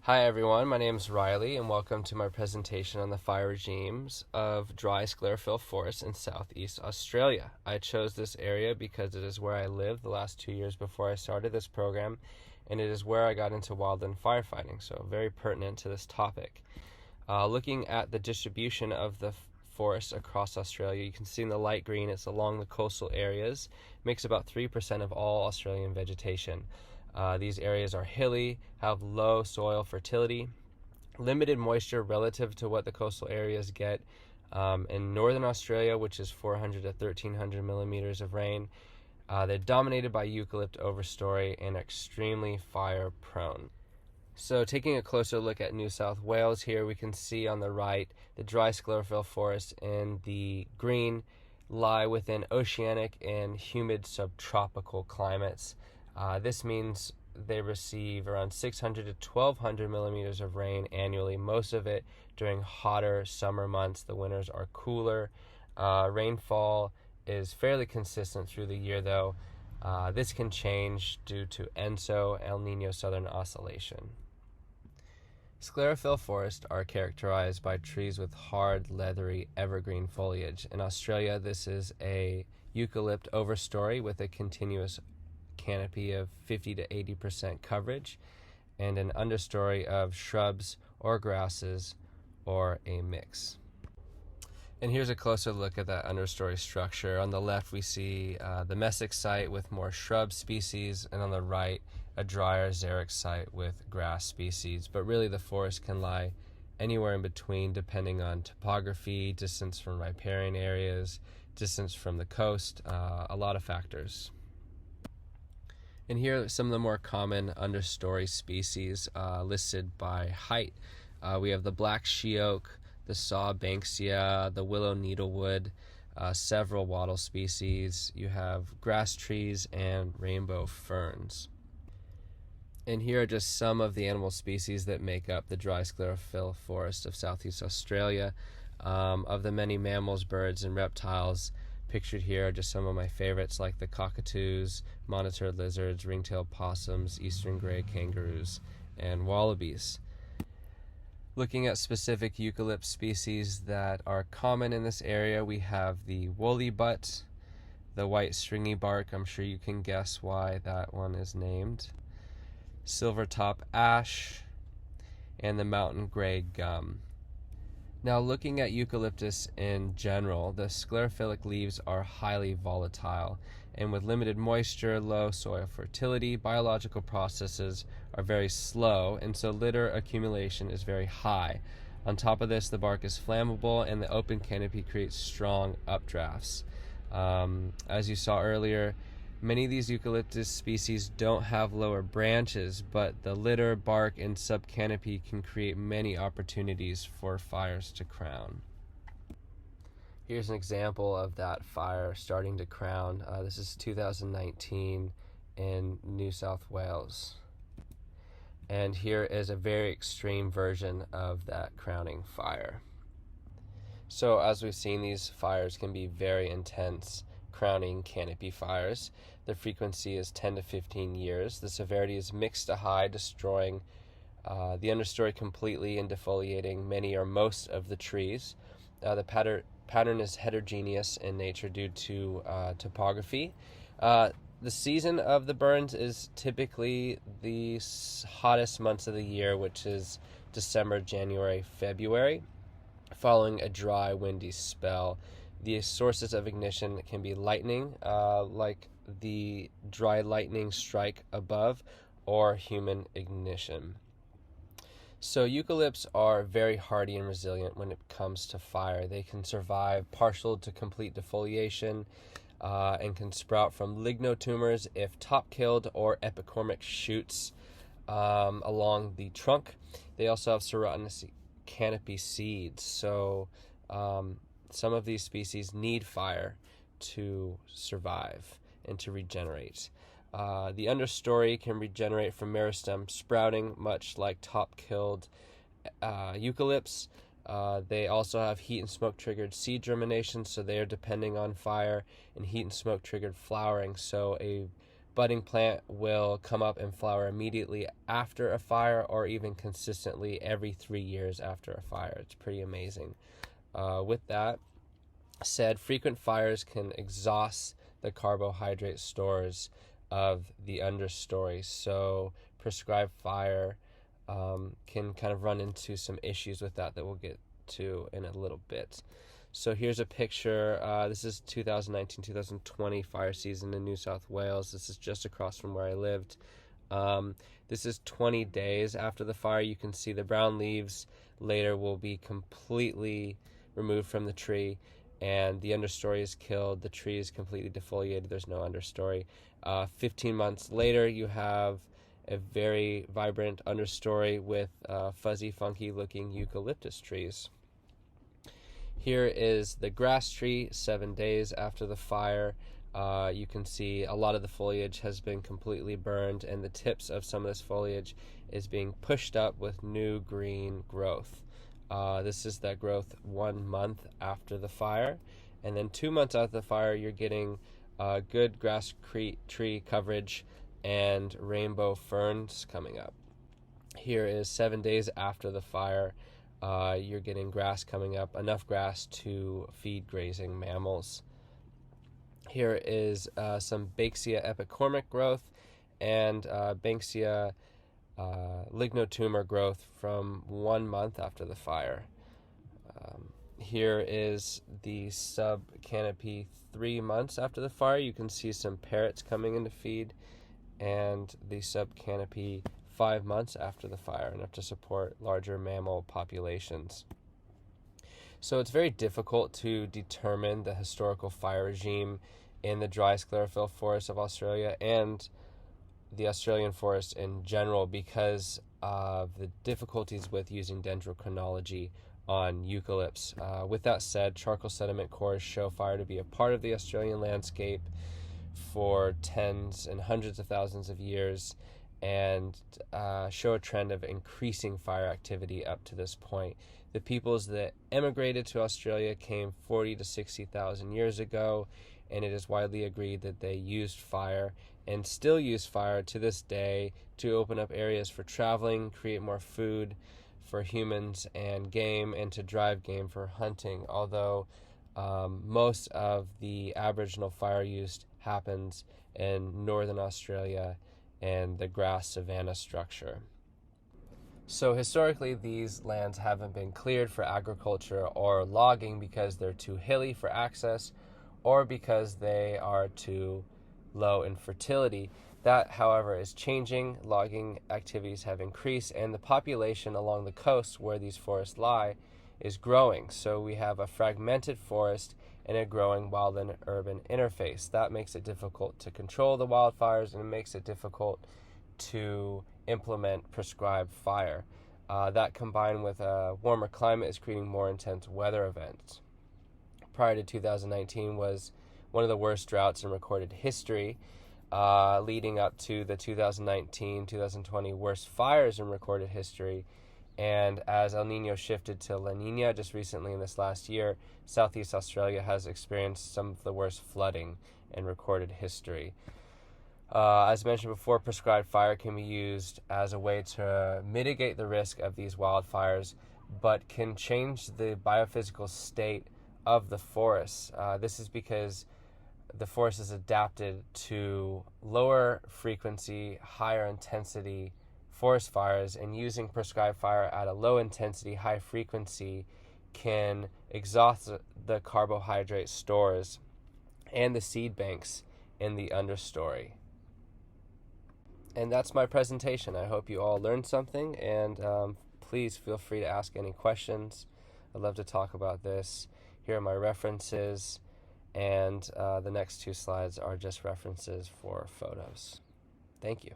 Hi everyone, my name is Riley and welcome to my presentation on the fire regimes of dry sclerophyll forests in southeast Australia. I chose this area because it is where I lived the last 2 years before I started this program, and it is where I got into wildland firefighting, so very pertinent to this topic. Looking at the distribution of the forests across Australia, you can see in the light green it's along the coastal areas, makes about 3% of all Australian vegetation. These areas are hilly, have low soil fertility, limited moisture relative to what the coastal areas get. In northern Australia, which is 400 to 1300 millimeters of rain, they're dominated by eucalypt overstory and extremely fire prone. So taking a closer look at New South Wales here, we can see on the right the dry sclerophyll forests in the green lie within oceanic and humid subtropical climates. This means they receive around 600 to 1200 millimeters of rain annually, most of it during hotter summer months. The winters are cooler. Rainfall is fairly consistent through the year, though. This can change due to ENSO, El Nino Southern Oscillation. Sclerophyll forests are characterized by trees with hard, leathery, evergreen foliage. In Australia, this is a eucalypt overstory with a continuous canopy of 50 to 80% coverage, and an understory of shrubs or grasses or a mix. And here's a closer look at that understory structure. On the left we see the mesic site with more shrub species, and on the right a drier xeric site with grass species. But really the forest can lie anywhere in between depending on topography, distance from riparian areas, distance from the coast, a lot of factors. And here are some of the more common understory species listed by height. We have the black sheoak, the saw banksia, the willow needlewood, several wattle species. You have grass trees and rainbow ferns. And here are just some of the animal species that make up the dry sclerophyll forest of southeast Australia. Of the many mammals, birds, and reptiles pictured here are just some of my favorites, like the cockatoos, monitor lizards, ring-tailed possums, eastern gray kangaroos, and wallabies. Looking at specific eucalypt species that are common in this area, we have the woolly butt, the white stringy bark, I'm sure you can guess why that one is named, silvertop ash, and the mountain gray gum. Now, looking at eucalyptus in general, the sclerophyllic leaves are highly volatile, and with limited moisture, low soil fertility, biological processes are very slow, and so litter accumulation is very high. On top of this, the bark is flammable, and the open canopy creates strong updrafts. As you saw earlier, many of these eucalyptus species don't have lower branches, but the litter, bark, and subcanopy can create many opportunities for fires to crown. Here's an example of that fire starting to crown. This is 2019 in New South Wales. And here is a very extreme version of that crowning fire. So as we've seen, these fires can be very intense crowning canopy fires. The frequency is 10 to 15 years. The severity is mixed to high, destroying the understory completely and defoliating many or most of the trees. The pattern is heterogeneous in nature due to topography. The season of the burns is typically the hottest months of the year, which is December, January, February, following a dry, windy spell. The sources of ignition can be lightning, like the dry lightning strike above, or human ignition. So eucalypts are very hardy and resilient when it comes to fire. They can survive partial to complete defoliation and can sprout from lignotumors if top killed, or epicormic shoots along the trunk. They also have serotinous canopy seeds, so some of these species need fire to survive and to regenerate. The understory can regenerate from meristem sprouting, much like top-killed eucalypts. They also have heat and smoke-triggered seed germination, so they are depending on fire, and heat and smoke-triggered flowering. So a budding plant will come up and flower immediately after a fire, or even consistently every 3 years after a fire. It's pretty amazing. With that said, frequent fires can exhaust the carbohydrate stores of the understory. So prescribed fire can kind of run into some issues with that we'll get to in a little bit. So here's a picture. This is 2019-2020 fire season in New South Wales. This is just across from where I lived. This is 20 days after the fire. You can see the brown leaves later will be completely removed from the tree, and the understory is killed. The tree is completely defoliated. There's no understory. 15 months later, you have a very vibrant understory with fuzzy, funky-looking eucalyptus trees. Here is the grass tree 7 days after the fire. You can see a lot of the foliage has been completely burned, and the tips of some of this foliage is being pushed up with new green growth. This is that growth 1 month after the fire, and then 2 months after the fire, you're getting good grass tree coverage and rainbow ferns coming up. Here is 7 days after the fire. You're getting grass coming up, enough grass to feed grazing mammals. Here is some Banksia epicormic growth and Banksia lignotumor growth from 1 month after the fire. Here is the sub-canopy 3 months after the fire. You can see some parrots coming in to feed, and the sub-canopy 5 months after the fire, enough to support larger mammal populations. So it's very difficult to determine the historical fire regime in the dry sclerophyll forests of Australia and the Australian forest in general because of the difficulties with using dendrochronology on eucalypts. With that said, charcoal sediment cores show fire to be a part of the Australian landscape for tens and hundreds of thousands of years, and show a trend of increasing fire activity up to this point. The peoples that emigrated to Australia came 40 to 60,000 years ago, and it is widely agreed that they used fire and still use fire to this day to open up areas for traveling, create more food for humans and game, and to drive game for hunting, although most of the Aboriginal fire use happens in northern Australia and the grass savanna structure. So historically, these lands haven't been cleared for agriculture or logging because they're too hilly for access or because they are too low in fertility. That, however, is changing. Logging activities have increased, and the population along the coast where these forests lie is growing. So we have a fragmented forest and a growing wild and urban interface. That makes it difficult to control the wildfires, and it makes it difficult to implement prescribed fire. That combined with a warmer climate is creating more intense weather events. Prior to 2019 was one of the worst droughts in recorded history, leading up to the 2019-2020 worst fires in recorded history. And as El Nino shifted to La Nina just recently in this last year, Southeast Australia has experienced some of the worst flooding in recorded history. As mentioned before, prescribed fire can be used as a way to mitigate the risk of these wildfires, but can change the biophysical state of the forest. This is because the forest is adapted to lower frequency, higher intensity forest fires, and using prescribed fire at a low intensity, high frequency can exhaust the carbohydrate stores and the seed banks in the understory. And that's my presentation. I hope you all learned something, and please feel free to ask any questions. I'd love to talk about this. Here are my references, and the next 2 slides are just references for photos. Thank you.